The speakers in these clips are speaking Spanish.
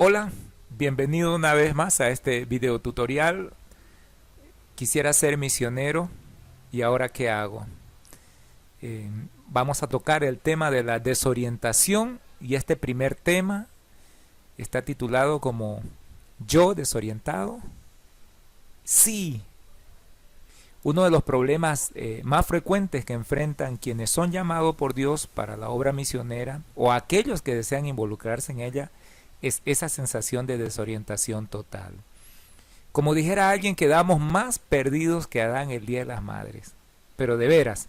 Hola, bienvenido una vez más a este video tutorial. Quisiera ser misionero y ahora ¿qué hago? Eh, Vamos a tocar el tema de la desorientación y este primer tema está titulado como ¿Yo desorientado? Sí, uno de los problemas más frecuentes que enfrentan quienes son llamados por Dios para la obra misionera o aquellos que desean involucrarse en ella es esa sensación de desorientación total. Como dijera alguien, quedamos más perdidos que Adán el día de las madres. Pero de veras,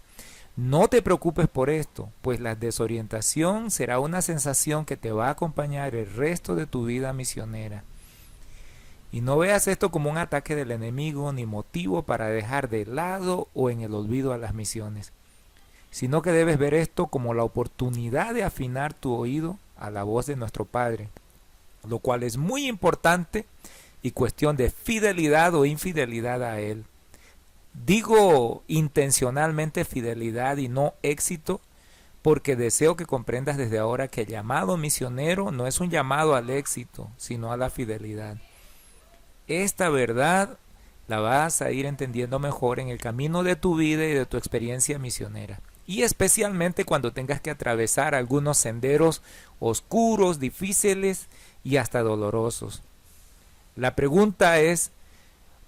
no te preocupes por esto, pues la desorientación será una sensación que te va a acompañar el resto de tu vida misionera. Y no veas esto como un ataque del enemigo ni motivo para dejar de lado o en el olvido a las misiones, sino que debes ver esto como la oportunidad de afinar tu oído a la voz de nuestro Padre, lo cual es muy importante y cuestión de fidelidad o infidelidad a Él. Digo intencionalmente fidelidad y no éxito, porque deseo que comprendas desde ahora que el llamado misionero no es un llamado al éxito, sino a la fidelidad. Esta verdad la vas a ir entendiendo mejor en el camino de tu vida y de tu experiencia misionera. Y especialmente cuando tengas que atravesar algunos senderos oscuros, difíciles y hasta dolorosos. La pregunta es,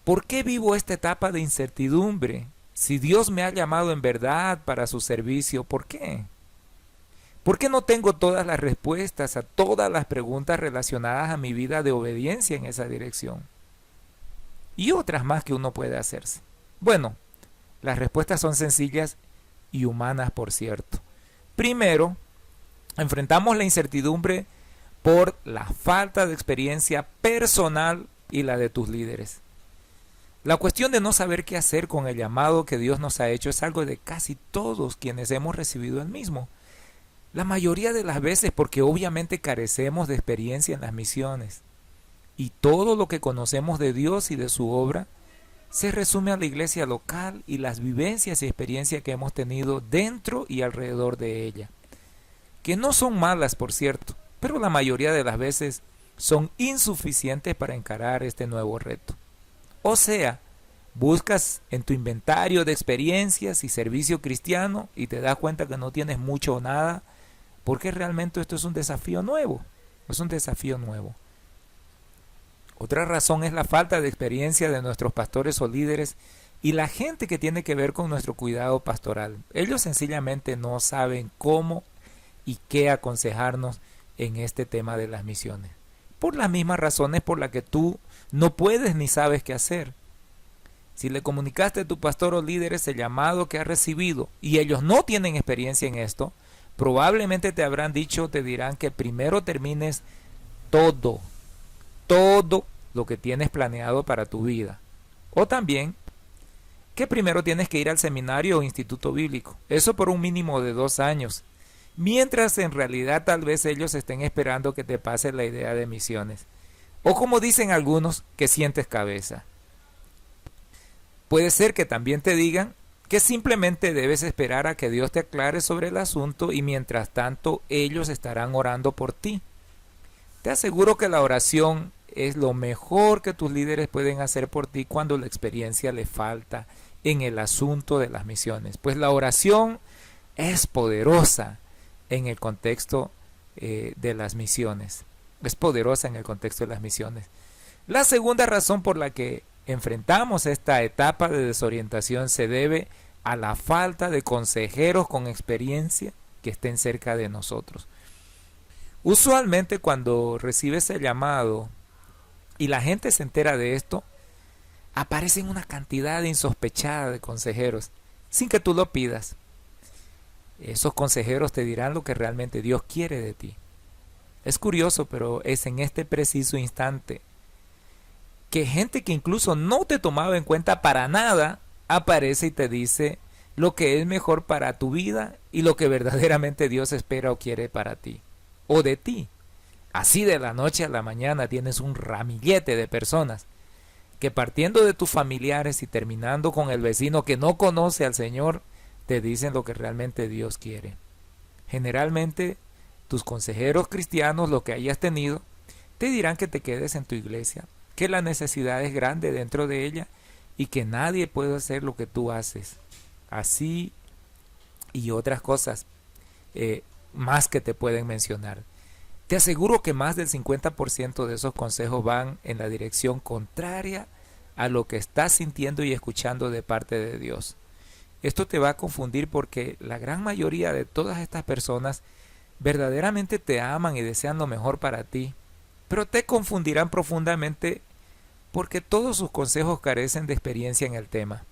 ¿por qué vivo esta etapa de incertidumbre? Si Dios me ha llamado en verdad para su servicio, ¿por qué? ¿Por qué no tengo todas las respuestas a todas las preguntas relacionadas a mi vida de obediencia en esa dirección? Y otras más que uno puede hacerse. Bueno, las respuestas son sencillas y humanas, por cierto. Primero, enfrentamos la incertidumbre por la falta de experiencia personal y la de tus líderes. La cuestión de no saber qué hacer con el llamado que Dios nos ha hecho es algo de casi todos quienes hemos recibido el mismo. La mayoría de las veces porque obviamente carecemos de experiencia en las misiones. Y todo lo que conocemos de Dios y de su obra se resume a la iglesia local y las vivencias y experiencias que hemos tenido dentro y alrededor de ella. Que no son malas, por cierto, pero la mayoría de las veces son insuficientes para encarar este nuevo reto. O sea, buscas en tu inventario de experiencias y servicio cristiano y te das cuenta que no tienes mucho o nada, porque realmente esto es un desafío nuevo. Es un desafío nuevo. Otra razón es la falta de experiencia de nuestros pastores o líderes y la gente que tiene que ver con nuestro cuidado pastoral. Ellos sencillamente no saben cómo y qué aconsejarnos en este tema de las misiones. Por las mismas razones por las que tú no puedes ni sabes qué hacer. Si le comunicaste a tu pastor o líderes el llamado que has recibido y ellos no tienen experiencia en esto, probablemente te habrán dicho, te dirán que primero termines todo lo que tienes planeado para tu vida. O también que primero tienes que ir al seminario o instituto bíblico. Eso por un mínimo de 2 años. Mientras en realidad tal vez ellos estén esperando que te pase la idea de misiones. O como dicen algunos, que sientes cabeza. Puede ser que también te digan que simplemente debes esperar a que Dios te aclare sobre el asunto y mientras tanto ellos estarán orando por ti. Te aseguro que la oración es lo mejor que tus líderes pueden hacer por ti cuando la experiencia le falta en el asunto de las misiones. Pues la oración es poderosa en el contexto de las misiones. Es poderosa en el contexto de las misiones. La segunda razón por la que enfrentamos esta etapa de desorientación se debe a la falta de consejeros con experiencia que estén cerca de nosotros. Usualmente cuando recibes el llamado y la gente se entera de esto, aparecen una cantidad insospechada de consejeros, sin que tú lo pidas. Esos consejeros te dirán lo que realmente Dios quiere de ti. Es curioso, pero es en este preciso instante que gente que incluso no te tomaba en cuenta para nada, aparece y te dice lo que es mejor para tu vida y lo que verdaderamente Dios espera o quiere para ti, o de ti. Así de la noche a la mañana tienes un ramillete de personas que partiendo de tus familiares y terminando con el vecino que no conoce al Señor, te dicen lo que realmente Dios quiere. Generalmente, tus consejeros cristianos, lo que hayas tenido, Te dirán que te quedes en tu iglesia, que la necesidad es grande dentro de ella y que nadie puede hacer lo que tú haces. Así y otras cosas más que te pueden mencionar. Te aseguro que más del 50% de esos consejos van en la dirección contraria a lo que estás sintiendo y escuchando de parte de Dios. Esto te va a confundir porque la gran mayoría de todas estas personas verdaderamente te aman y desean lo mejor para ti, pero te confundirán profundamente porque todos sus consejos carecen de experiencia en el tema.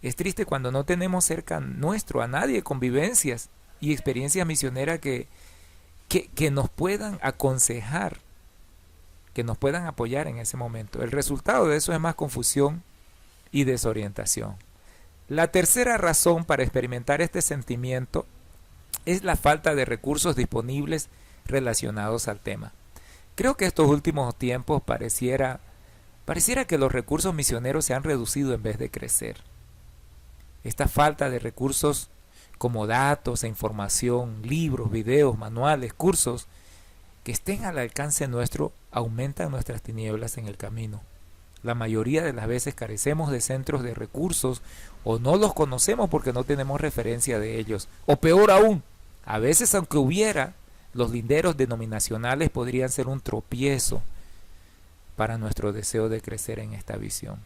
Es triste cuando no tenemos cerca nuestro a nadie con vivencias y experiencias misioneras que nos puedan aconsejar, que nos puedan apoyar en ese momento. El resultado de eso es más confusión y desorientación. La tercera razón para experimentar este sentimiento es la falta de recursos disponibles relacionados al tema. Creo que estos últimos tiempos pareciera que los recursos misioneros se han reducido en vez de crecer. Esta falta de recursos como datos e información, libros, videos, manuales, cursos que estén al alcance nuestro aumentan nuestras tinieblas en el camino. La mayoría de las veces carecemos de centros de recursos o no los conocemos porque no tenemos referencia de ellos. O peor aún, a veces aunque hubiera, los linderos denominacionales podrían ser un tropiezo para nuestro deseo de crecer en esta visión.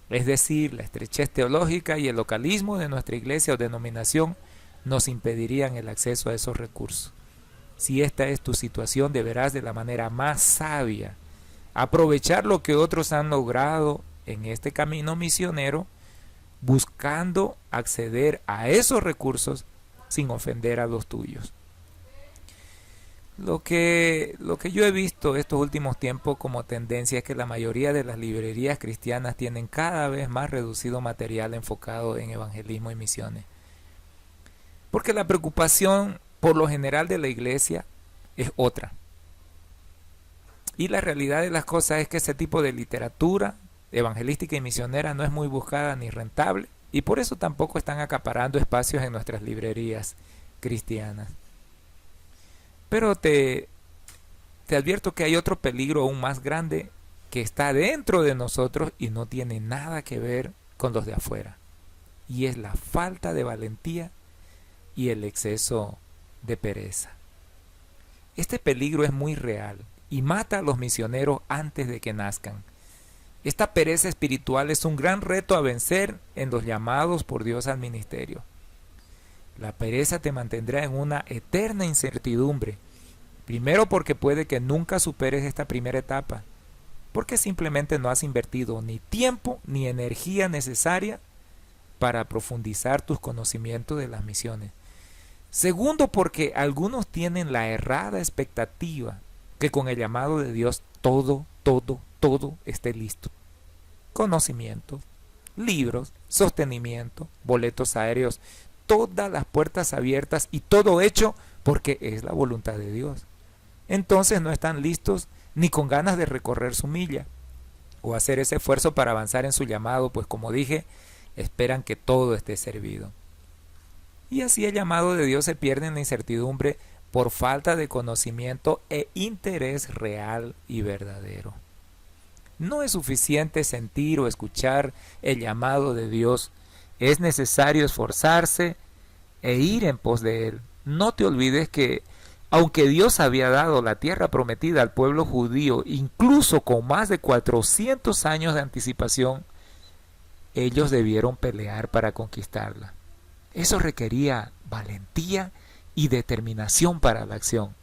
Es decir, la estrechez teológica y el localismo de nuestra iglesia o denominación nos impedirían el acceso a esos recursos. Si esta es tu situación, deberás de la manera más sabia aprovechar lo que otros han logrado en este camino misionero, buscando acceder a esos recursos sin ofender a los tuyos. Lo que yo he visto estos últimos tiempos como tendencia es que la mayoría de las librerías cristianas tienen cada vez más reducido material enfocado en evangelismo y misiones. Porque la preocupación por lo general de la iglesia es otra. Y la realidad de las cosas es que ese tipo de literatura evangelística y misionera no es muy buscada ni rentable, y por eso tampoco están acaparando espacios en nuestras librerías cristianas. Pero te advierto que hay otro peligro aún más grande que está dentro de nosotros y no tiene nada que ver con los de afuera. Y es la falta de valentía y el exceso de pereza. Este peligro es muy real y mata a los misioneros antes de que nazcan. Esta pereza espiritual es un gran reto a vencer en los llamados por Dios al ministerio. La pereza te mantendrá en una eterna incertidumbre. Primero porque puede que nunca superes esta primera etapa, porque simplemente no has invertido ni tiempo ni energía necesaria para profundizar tus conocimientos de las misiones. Segundo, porque algunos tienen la errada expectativa que con el llamado de Dios todo esté listo. Conocimiento, libros, sostenimiento, boletos aéreos, todas las puertas abiertas y todo hecho porque es la voluntad de Dios. Entonces no están listos ni con ganas de recorrer su milla o hacer ese esfuerzo para avanzar en su llamado, pues como dije, esperan que todo esté servido. Y así el llamado de Dios se pierde en la incertidumbre por falta de conocimiento e interés real y verdadero. No es suficiente sentir o escuchar el llamado de Dios. Es necesario esforzarse e ir en pos de Él. No te olvides que, aunque Dios había dado la tierra prometida al pueblo judío, incluso con más de 400 años de anticipación, ellos debieron pelear para conquistarla. Eso requería valentía y determinación para la acción.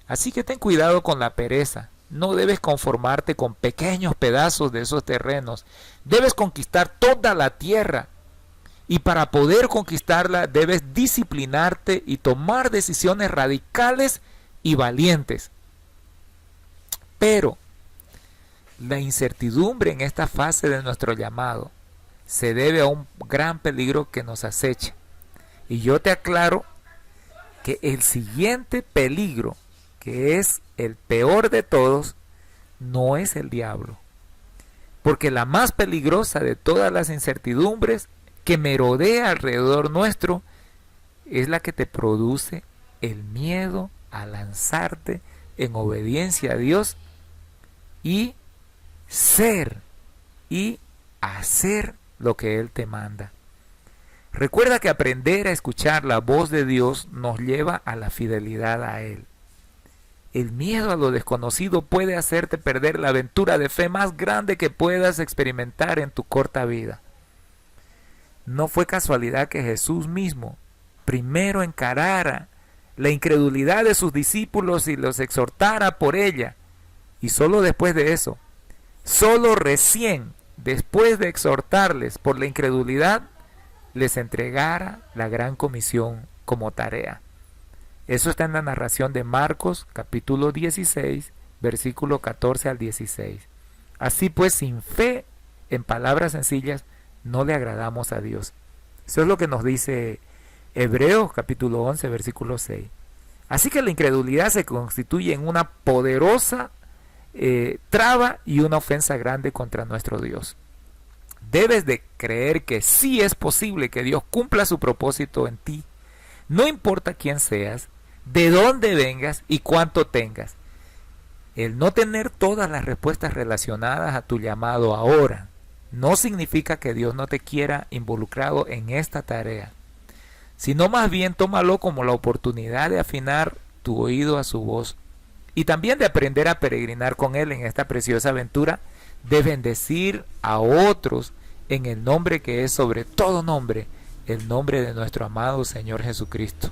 Así que ten cuidado con la pereza. No debes conformarte con pequeños pedazos de esos terrenos. Debes conquistar toda la tierra. Y para poder conquistarla debes disciplinarte y tomar decisiones radicales y valientes. Pero la incertidumbre en esta fase de nuestro llamado se debe a un gran peligro que nos acecha. Y yo te aclaro que el siguiente peligro, que es el peor de todos, no es el diablo. Porque la más peligrosa de todas las incertidumbres que merodea alrededor nuestro es la que te produce el miedo a lanzarte en obediencia a Dios y ser y hacer lo que Él te manda. Recuerda que aprender a escuchar la voz de Dios nos lleva a la fidelidad a Él. El miedo a lo desconocido puede hacerte perder la aventura de fe más grande que puedas experimentar en tu corta vida. No fue casualidad que Jesús mismo primero encarara la incredulidad de sus discípulos y los exhortara por ella. Y solo después de eso, solo recién después de exhortarles por la incredulidad, les entregara la gran comisión como tarea. Eso está en la narración de Marcos, capítulo 16, versículo 14 al 16. Así pues, sin fe, en palabras sencillas, no le agradamos a Dios. Eso es lo que nos dice Hebreos, capítulo 11, versículo 6. Así que la incredulidad se constituye en una poderosa traba y una ofensa grande contra nuestro Dios. Debes de creer que sí es posible que Dios cumpla su propósito en ti. No importa quién seas, de dónde vengas y cuánto tengas. El no tener todas las respuestas relacionadas a tu llamado ahora no significa que Dios no te quiera involucrado en esta tarea, sino más bien tómalo como la oportunidad de afinar tu oído a su voz y también de aprender a peregrinar con Él en esta preciosa aventura de bendecir a otros en el nombre que es sobre todo nombre, el nombre de nuestro amado Señor Jesucristo.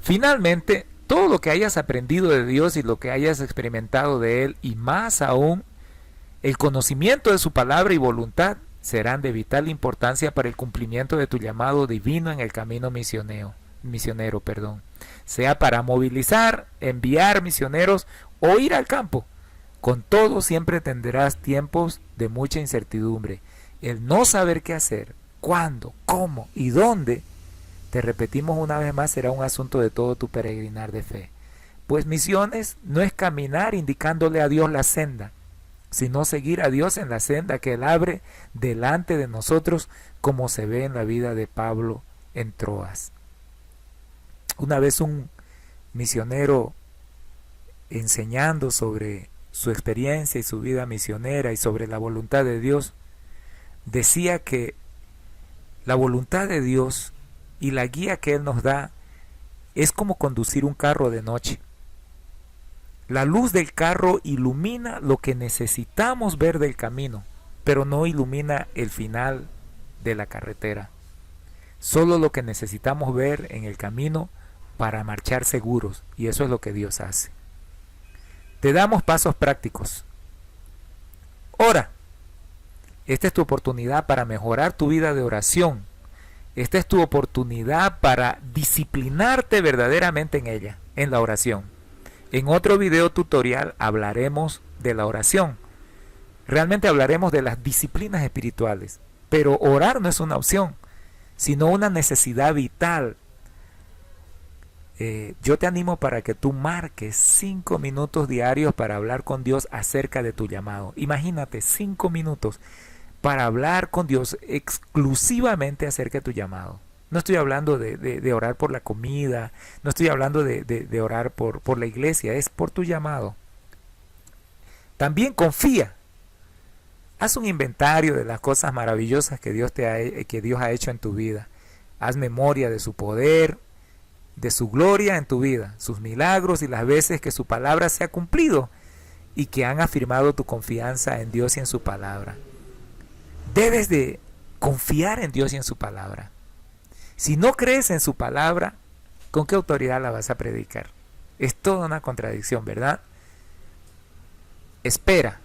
Finalmente, todo lo que hayas aprendido de Dios y lo que hayas experimentado de Él, y más aún, el conocimiento de su palabra y voluntad, serán de vital importancia para el cumplimiento de tu llamado divino en el camino misionero, sea para movilizar, enviar misioneros o ir al campo. Con todo, siempre tendrás tiempos de mucha incertidumbre. El no saber qué hacer, cuándo, cómo y dónde, te repetimos una vez más, será un asunto de todo tu peregrinar de fe. Pues misiones no es caminar indicándole a Dios la senda, sino seguir a Dios en la senda que Él abre delante de nosotros, como se ve en la vida de Pablo en Troas. Una vez un misionero, enseñando sobre su experiencia y su vida misionera y sobre la voluntad de Dios, decía que la voluntad de Dios y la guía que Él nos da es como conducir un carro de noche. La luz del carro ilumina lo que necesitamos ver del camino, pero no ilumina el final de la carretera. Solo lo que necesitamos ver en el camino para marchar seguros, y eso es lo que Dios hace. Te damos pasos prácticos. Ora. Esta es tu oportunidad para mejorar tu vida de oración. Esta es tu oportunidad para disciplinarte verdaderamente en ella, en la oración. En otro video tutorial hablaremos de la oración. Realmente hablaremos de las disciplinas espirituales. Pero orar no es una opción, sino una necesidad vital. Yo te animo para que tú marques 5 minutos diarios para hablar con Dios acerca de tu llamado. Imagínate, 5 minutos para hablar con Dios exclusivamente acerca de tu llamado. No estoy hablando de orar por la comida, no estoy hablando de orar por la iglesia, es por tu llamado. También confía. Haz un inventario de las cosas maravillosas que Dios ha hecho en tu vida. Haz memoria de su poder, de su gloria en tu vida, sus milagros y las veces que su palabra se ha cumplido y que han afirmado tu confianza en Dios y en su palabra. Debes de confiar en Dios y en su palabra. Si no crees en su palabra, ¿con qué autoridad la vas a predicar? Es toda una contradicción, ¿verdad? Espera.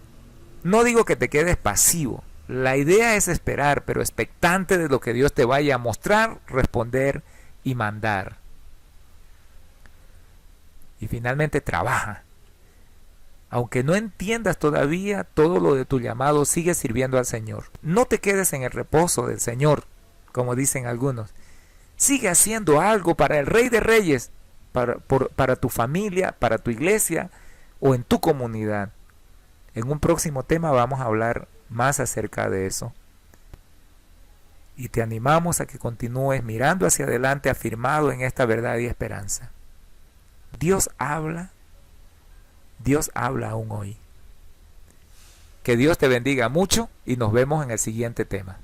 No digo que te quedes pasivo. La idea es esperar, pero expectante de lo que Dios te vaya a mostrar, responder y mandar. Y finalmente trabaja. Aunque no entiendas todavía todo lo de tu llamado, sigue sirviendo al Señor. No te quedes en el reposo del Señor, como dicen algunos. Sigue haciendo algo para el Rey de Reyes, para tu familia, para tu iglesia o en tu comunidad. En un próximo tema vamos a hablar más acerca de eso. Y te animamos a que continúes mirando hacia adelante, afirmado en esta verdad y esperanza. Dios habla Dios habla aún hoy. Que Dios te bendiga mucho y nos vemos en el siguiente tema.